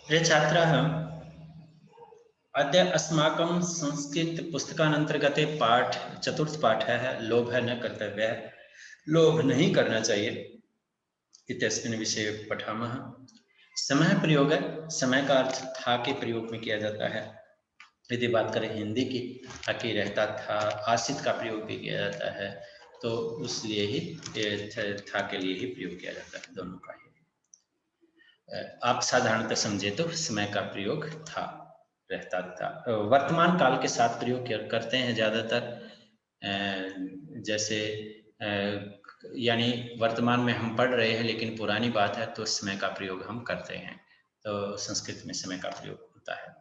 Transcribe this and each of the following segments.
प्रिय छात्राः, अद्य अस्माकं संस्कृतपुस्तकानन्तर्गते चतुर्थपाठः लोभः न कर्तव्यः, लोभ नहीं करना चाहिए इत्यस्मिन् विषये पठामः। समय प्रयोग, समय का अर्थ था के प्रयोग में किया जाता है। यदि बात करें हिंदी की, था कि रहता था, आसित का प्रयोग भी किया जाता है, तो उसलिए ही था के लिए ही प्रयोग किया जाता है, दोनों का ही। आप साधारणतः समझे तो समय का प्रयोग था, रहता था। वर्तमान काल के साथ प्रयोग करते हैं ज़्यादातर, जैसे यानी वर्तमान में हम पढ़ रहे हैं लेकिन पुरानी बात है तो समय का प्रयोग हम करते हैं, तो संस्कृत में समय का प्रयोग होता है।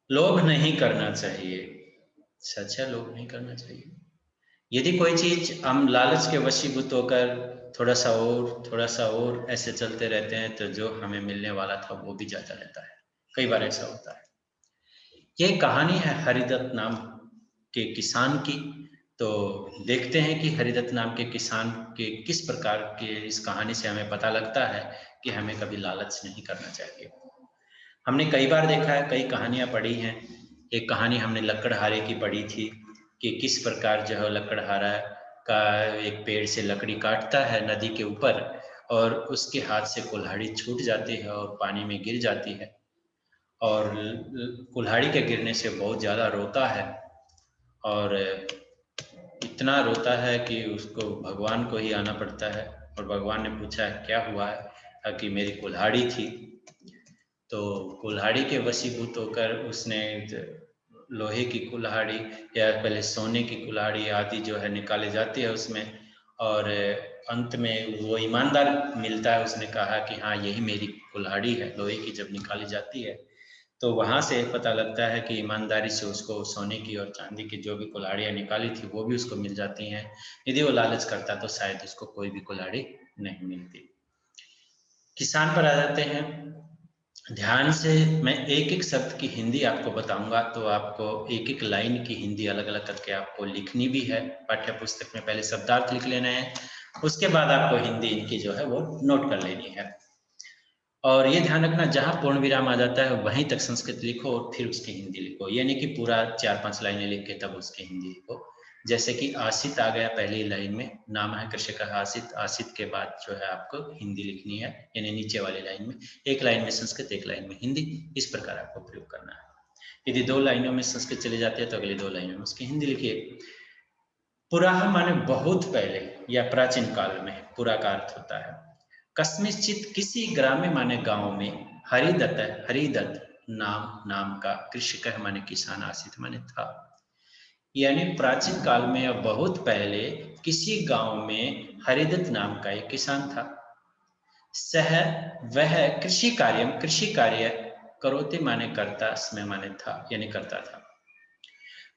लोभ नहीं करना चाहिए, सच है, लोभ नहीं करना चाहिए। यदि कोई चीज हम लालच के वशीभूत होकर थोड़ा सा और ऐसे चलते रहते हैं तो जो हमें मिलने वाला था वो भी जाता रहता है। कई बार ऐसा होता है। ये कहानी है हरिदत्त नाम के किसान की। तो देखते हैं कि हरिदत्त नाम के किसान के किस प्रकार के इस कहानी से हमें पता लगता है कि हमें कभी लालच नहीं करना चाहिए। हमने कई बार देखा है, कई कहानियां पढ़ी हैं। एक कहानी हमने लकड़हारे की पढ़ी थी कि किस प्रकार जो है लकड़हारा का एक पेड़ से लकड़ी काटता है नदी के ऊपर, और उसके हाथ से कुल्हाड़ी छूट जाती है और पानी में गिर जाती है, और कुल्हाड़ी के गिरने से बहुत ज़्यादा रोता है, और इतना रोता है कि उसको भगवान को ही आना पड़ता है। और भगवान ने पूछा क्या हुआ है, कि मेरी कुल्हाड़ी थी। तो कुल्हाड़ी के वशीभूत होकर उसने लोहे की कुल्हाड़ी या पहले सोने की कुल्हाड़ी आदि जो है निकाले जाती है उसमें, और अंत में वो ईमानदार मिलता है। उसने कहा कि हाँ यही मेरी कुल्हाड़ी है, लोहे की जब निकाली जाती है तो वहाँ से पता लगता है कि ईमानदारी से उसको सोने की और चांदी की जो भी कुल्हाड़ियाँ निकाली थी वो भी उसको मिल जाती हैं। यदि वो लालच करता तो शायद उसको कोई भी कुल्हाड़ी नहीं मिलती। किसान पर आ जाते हैं। ध्यान से मैं एक एक शब्द की हिंदी आपको बताऊंगा, तो आपको एक एक लाइन की हिंदी अलग अलग करके आपको लिखनी भी है। पाठ्य पुस्तक में पहले शब्दार्थ लिख लेना है, उसके बाद आपको हिंदी इनकी जो है वो नोट कर लेनी है। और ये ध्यान रखना, जहाँ पूर्ण विराम आ जाता है वहीं तक संस्कृत लिखो और फिर उसकी हिंदी लिखो, यानी कि पूरा 4-5 लाइनें लिख के तब उसकी हिंदी लिखो। जैसे कि आसित आ गया पहली लाइन में, नाम है कृषक आसित, आसित के बाद जो है आपको हिंदी लिखनी है, यानी नीचे वाली लाइन में। एक लाइन में संस्कृत, एक लाइन में हिंदी, इस प्रकार आपको प्रयोग करना है। यदि 2 लाइनों में संस्कृत चली जाती है तो अगली 2 लाइनों में उसकी हिंदी लिखिए। पुराह माने बहुत पहले या प्राचीन काल में, पुरा का अर्थ होता है। कस्मिश्चित किसी ग्रामे माने गांव में, हरिदत्त, हरिदत्त नाम, नाम का, कृषक माने किसान, आसित माने था। यानी प्राचीन काल में या बहुत पहले किसी गांव में हरिदत्त नाम का एक किसान था। सह, वह कृषि कार्य करोति माने करता, स्मय माने था यानी करता था।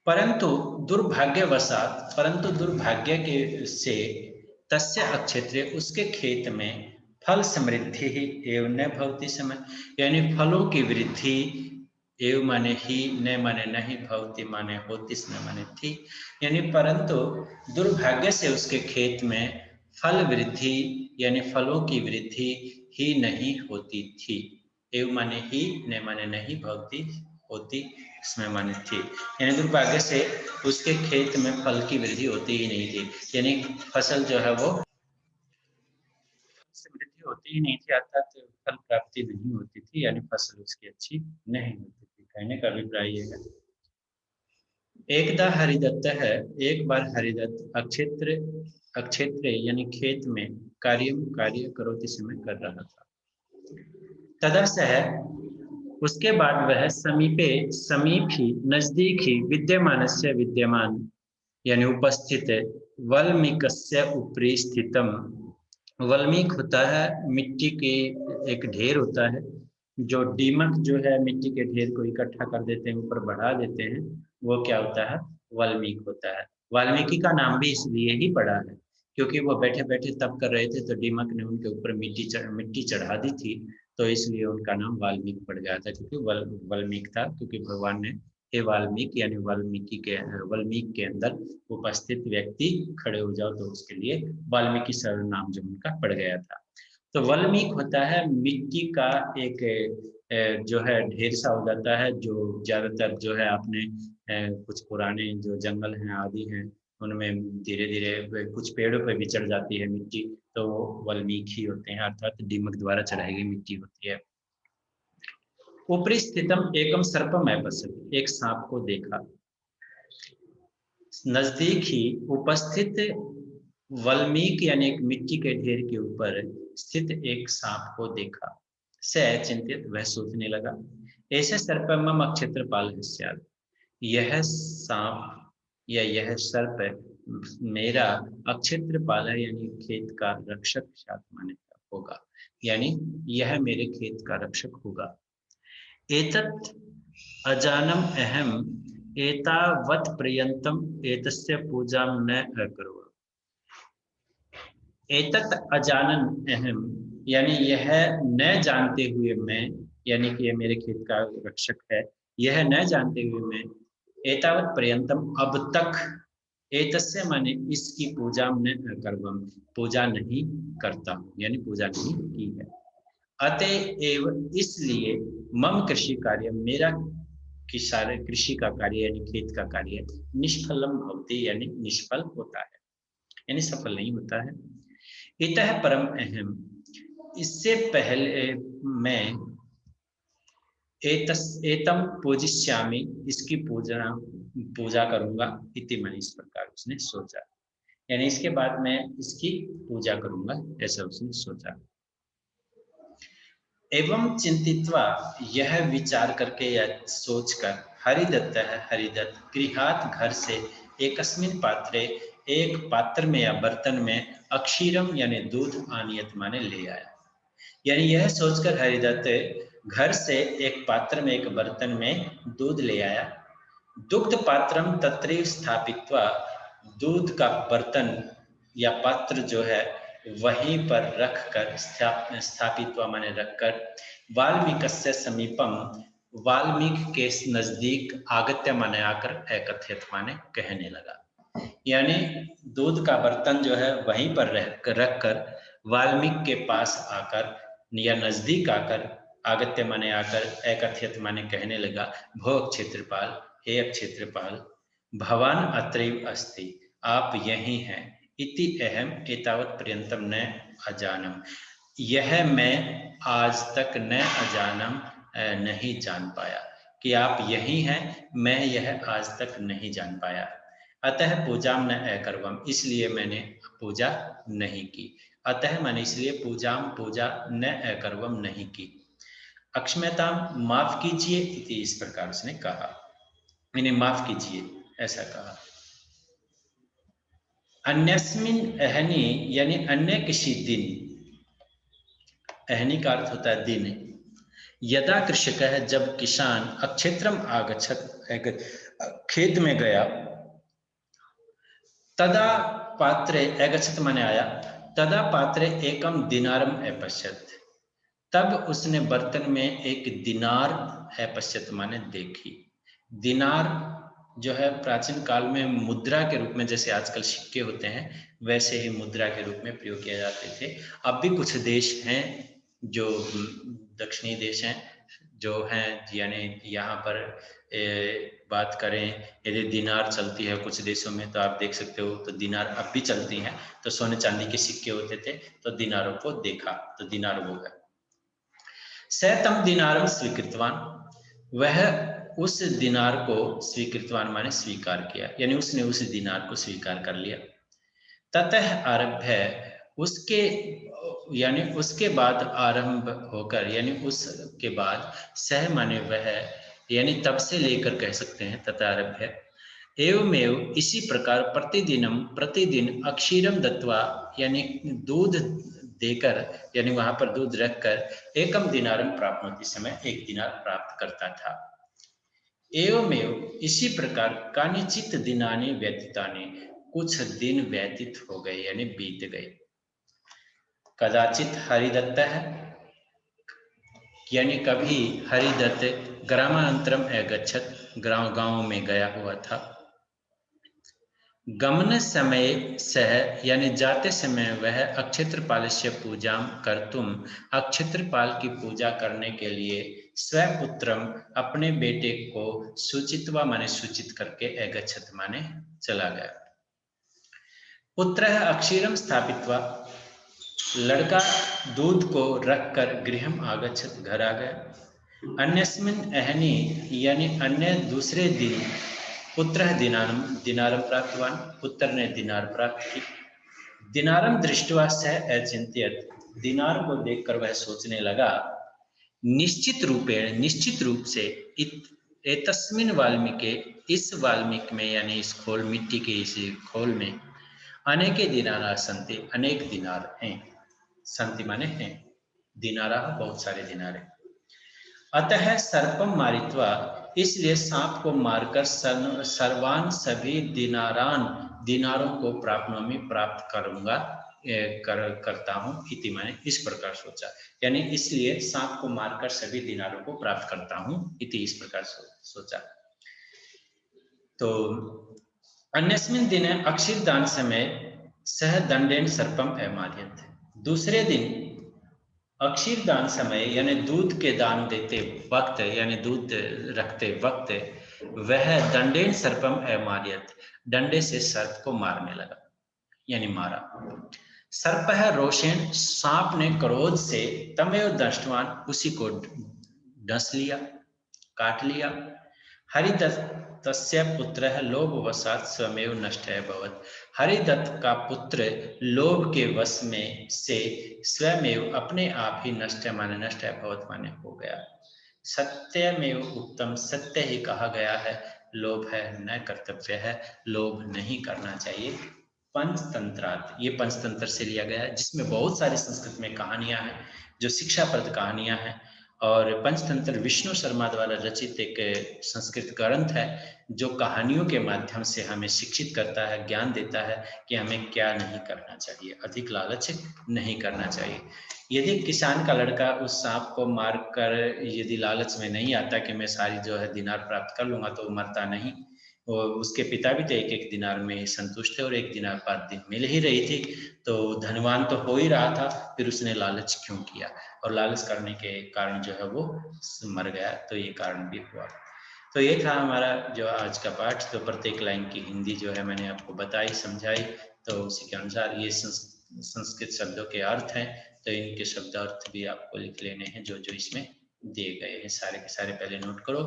परंतु दुर्भाग्य के से तस्य अक्षेत्रे, उसके खेत में फल समृद्धि ही एवं न भवति समय, यानी फलों की वृद्धि, एव माने ही, न माने नहीं, भवति माने होती, स्म माने थी, यानी परंतु दुर्भाग्य से उसके खेत में फल वृद्धि यानी फलों की वृद्धि ही नहीं होती थी। एव माने ही, न माने नहीं, भवती होती, इसमें माने थी, यानी दुर्भाग्य से उसके खेत में फल की वृद्धि होती ही नहीं थी, यानी फसल जो है वो वृद्धि होती ही नहीं थी, अर्थात फल प्राप्ति नहीं होती थी, यानी फसल उसकी अच्छी नहीं होती थी। कहने का अभिप्राय ये है। एकदा हरिदत्त है, एक बार हरिदत्त अक्षेत्र यानी खेत में कार्य करोति समय कर रहा था। तदस्य है, उसके बाद वह समीप ही, नजदीक ही, विद्यमान यानी उपस्थित वल्मीकस्य ऊपरी स्थितम। वल्मीक होता है मिट्टी के एक ढेर होता है, जो दीमक जो है मिट्टी के ढेर को इकट्ठा कर देते हैं, ऊपर बढ़ा देते हैं, वो क्या होता है, वल्मीक होता है। वाल्मीकि का नाम भी इसलिए ही पड़ा है क्योंकि वो बैठे बैठे तप कर रहे थे तो दीमक ने उनके ऊपर मिट्टी चढ़ा दी थी, तो इसलिए उनका नाम वाल्मीकि पड़ गया था, क्योंकि वल्मीक था, क्योंकि भगवान ने हे वाल्मीकि यानी वाल्मीकि के अंदर उपस्थित व्यक्ति खड़े हो जाओ, तो उसके लिए वाल्मीकि सर्वनाम जो उनका पड़ गया था। तो वल्मीक होता है मिट्टी का एक जो है ढेर सा हो जाता है, जो ज्यादातर जो है आपने कुछ पुराने जो जंगल हैं आदि हैं उनमें धीरे धीरे कुछ पेड़ों पे भी चढ़ जाती है मिट्टी, तो वो वल्मीक ही होते हैं, अर्थात दीमक द्वारा चढ़ाई गई मिट्टी होती है। ऊपरी स्थितम एकम सर्पम ऐपश्यत, एक सांप को देखा। नजदीक ही उपस्थित वल्मीक यानी एक मिट्टी के ढेर के ऊपर स्थित एक सांप को देखा। स चिंतित, वह सोचने लगा, ऐसे सर्पम अक्षेत्रपाल स्यात्, यह सांप या यह सर्प मेरा अक्षेत्रपाल है, यानी खेत का रक्षक शायद माने होगा, यानी यह मेरे खेत का रक्षक होगा। एतत् अजानम अहम एतावत् पर्यन्तम एतस्य पूजां न अकरोत्। एतत् अजानन अहम, यानी यह न जानते हुए मैं, यानी कि यह मेरे खेत का रक्षक है, यह न जानते हुए मैं एतावत् पर्यन्तम अब तक, एतस्य माने इसकी पूजा न करवम, पूजा नहीं करता हूँ, यानी पूजा नहीं की है। अतएव इसलिए मम कृषि कार्य, मेरा कृषि का कार्य यानी खेत का कार्य निष्फलम भवति, यानी निष्फल होता है, यानी सफल नहीं होता है। इतः परम अहम, इससे पहले मैं एतम पूजिष्यामि, इसकी पूजा करूंगा। इति मन, इस प्रकार उसने सोचा, यानी इसके बाद मैं इसकी पूजा करूंगा, ऐसा उसने सोचा। एवं चिंतित्वा, यह विचार करके या सोचकर, हरिदत्त है हरिदत्त, गृहात घर से एकस्मिन पात्रे, एक पात्र में या बर्तन में, अक्षीरम यानी दूध आनियत माने ले आया। यानी यह सोचकर हरिदत्त घर से एक पात्र में एक बर्तन में दूध ले आया। दुग्ध पात्रम तत्रैव स्थापित्वा, दूध का बर्तन या पात्र जो है वहीं पर रखकर, स्थापित्वा माने रखकर, वाल्मीकस्य समीपम, वाल्मीकि के नजदीक, आगत्य माने आकर, एकथयत माने कहने लगा। यानी दूध का बर्तन जो है वहीं पर रखकर वाल्मीकि के पास आकर या नजदीक आकर, आगत्य माने आकर, एकथयत माने कहने लगा, भो क्षेत्रपाल, हे क्षेत्रपाल, भवान अत्रैव अस्ति, आप यहीं हैं, इति अहम एतावत् पर्यन्तम न अजानम, यह मैं आज तक न अजानम, नहीं जान पाया, कि आप यही हैं, मैं यह आज तक नहीं जान पाया। अतः पूजाम न अकरवम, इसलिए मैंने पूजा नहीं की। अतः मैंने इसलिए पूजा न अकरवम नहीं की। अक्षम्यता, माफ कीजिए, इति इस प्रकार उसने कहा, मैंने माफ कीजिए, ऐसा कहा। अन्यस्मिन अहनि, यानी अन्य किसी दिन, अहनि का अर्थ होता है दिन, यदा कृषक है, जब किसान, अक्षेत्रम आगच्छत, खेत में गया, तदा पात्रे, अगच्छत माने आया, तदा पात्रे एकम दिनारम अपश्यत, तब उसने बर्तन में एक दिनार अपश्यत माने देखी। दिनार जो है प्राचीन काल में मुद्रा के रूप में, जैसे आजकल सिक्के होते हैं वैसे ही मुद्रा के रूप में प्रयोग किए जाते थे। अब भी कुछ देश हैं जो दक्षिणी देश हैं जो हैं, यानी यहाँ पर बात करें, यदि दिनार चलती है कुछ देशों में तो आप देख सकते हो, तो दिनार अब भी चलती हैं, तो सोने चांदी के सिक्के होते थे, तो दिनारों को देखा, तो दिनार वो है। सैतम दिनारम स्वीकृतवान, वह उस दिनार को स्वीकृतवान माने स्वीकार किया, यानी उसने उस दिनार को स्वीकार कर लिया। ततः आरभ्य, उसके यानी उसके बाद आरंभ होकर, यानी उसके बाद, सह माने वह, यानी तब से लेकर कह सकते हैं, ततः आरभ्य, एवमेव इसी प्रकार, प्रतिदिनम प्रतिदिन, अक्षीरम दत्वा, यानी दूध देकर, यानी वहां पर दूध रखकर, एकम दिनारम प्राप्त होती समय एक दिनार प्राप्त करता था। एवमेव इसी प्रकार, कानिचित दिनानि व्यतीतानि, कुछ दिन व्यतीत हो गए, यानी बीत गए। कदाचित हरिदत्त है, यानी कभी हरिदत्त ग्रामांतरम अगच्छत, गांव में गया हुआ था। गमन समय सह यानी जाते समय वह अक्षत्रपालस्य पूजाम कर्तुम अक्षत्रपाल की पूजा करने के लिए स्वपुत्रम अपने बेटे को सूचित्वा माने सूचित करके अगच्छत माने चला गया। पुत्र अक्षीरम स्थापित्वा लड़का दूध को रखकर गृहम आगच्छत घर आ गया। अन्यस्मिन अहनि यानी अन्य दूसरे दिन पुत्र दिनारम दिनारम प्राप्तवान पुत्र ने दिनार प्राप्त की। दिनारम दृष्टवा सह अचिंत्यत दिनार को देखकर वह सोचने लगा निश्चित रूप से एतस्मिन वाल्मीकि इस वाल्मीकि में यानी इस खोल मिट्टी के इस खोल में अनेके दिनार संति अनेक दिनार हैं। संति माने हैं, दिनारा बहुत सारे दिनार हैं। अतः सर्पम मारित्वा इसलिए सांप को मारकर सर्वान सभी दिनारों को प्राप्त करूंगा करता हूं। इति माने इस प्रकार सोचा, यानी इसलिए सांप को मारकर सभी दिनारों को प्राप्त करता हूं। इति इस प्रकार सोचा। तो अन्यस्मिन दिन अक्षरदान समय सह दंडेन सर्पम अमार्यत। दूसरे दिन अक्षीरदान समय यानी दूध के दान देते वक्त यानी दूध रखते वक्त वह दंडेन सर्पम अमार्यत डंडे से सर्प को मारने लगा यानी मारा। सर्प है रोषेण सांप ने क्रोध से तमेव दंष्टवान उसी को डस लिया काट लिया। हरिदत्तस्य पुत्रः लोभवशात् स्वमेव नष्टः भवत्। हरिदत्त का पुत्र लोभ के वश में से स्वयमेव अपने आप ही नष्ट भवत माने हो गया। सत्यमेव उत्तम सत्य ही कहा गया है। लोभ है न कर्तव्य है, लोभ नहीं करना चाहिए। पंचतंत्रात ये पंचतंत्र से लिया गया है जिसमें बहुत सारी संस्कृत में कहानियां हैं जो शिक्षाप्रद कहानियां हैं। और पंचतंत्र विष्णु शर्मा द्वारा रचित एक संस्कृत ग्रंथ है जो कहानियों के माध्यम से हमें शिक्षित करता है, ज्ञान देता है कि हमें क्या नहीं करना चाहिए, अधिक लालच नहीं करना चाहिए। यदि किसान का लड़का उस सांप को मारकर यदि लालच में नहीं आता कि मैं सारी जो है दिनार प्राप्त कर लूंगा तो वो मरता नहीं। और उसके पिता भी तो एक एक दिनार में संतुष्ट थे और एक दिनार पर दिन मिल ही रही थी, तो धनवान तो हो ही रहा था, फिर उसने लालच क्यों किया और लालच करने के कारण जो है वो मर गया। तो ये कारण भी हुआ। तो ये था हमारा जो आज का पाठ। तो प्रत्येक लाइन की हिंदी जो है मैंने आपको बताई समझाई, तो उसी के अनुसार ये संस्कृत शब्दों के अर्थ हैं, तो इनके शब्द अर्थ भी आपको लिख लेने हैं जो जो इसमें दिए गए हैं। सारे के सारे पहले नोट करो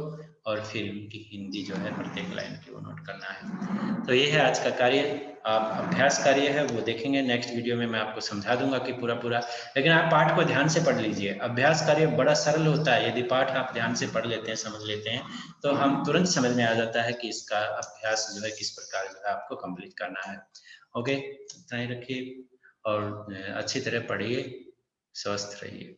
और फिर उनकी हिंदी जो है प्रत्येक लाइन की वो नोट करना है। तो ये है आज का कार्य। आप अभ्यास कार्य है वो देखेंगे नेक्स्ट वीडियो में, मैं आपको समझा दूंगा कि पूरा, लेकिन आप पाठ को ध्यान से पढ़ लीजिए। अभ्यास कार्य बड़ा सरल होता है, यदि पाठ आप ध्यान से पढ़ लेते हैं, समझ लेते हैं, तो हम तुरंत समझ में आ जाता है कि इसका अभ्यास जो है किस प्रकार जो है आपको कंप्लीट करना है। ओके, इतना ही रखिए और अच्छी तरह पढ़िए, स्वस्थ रहिए।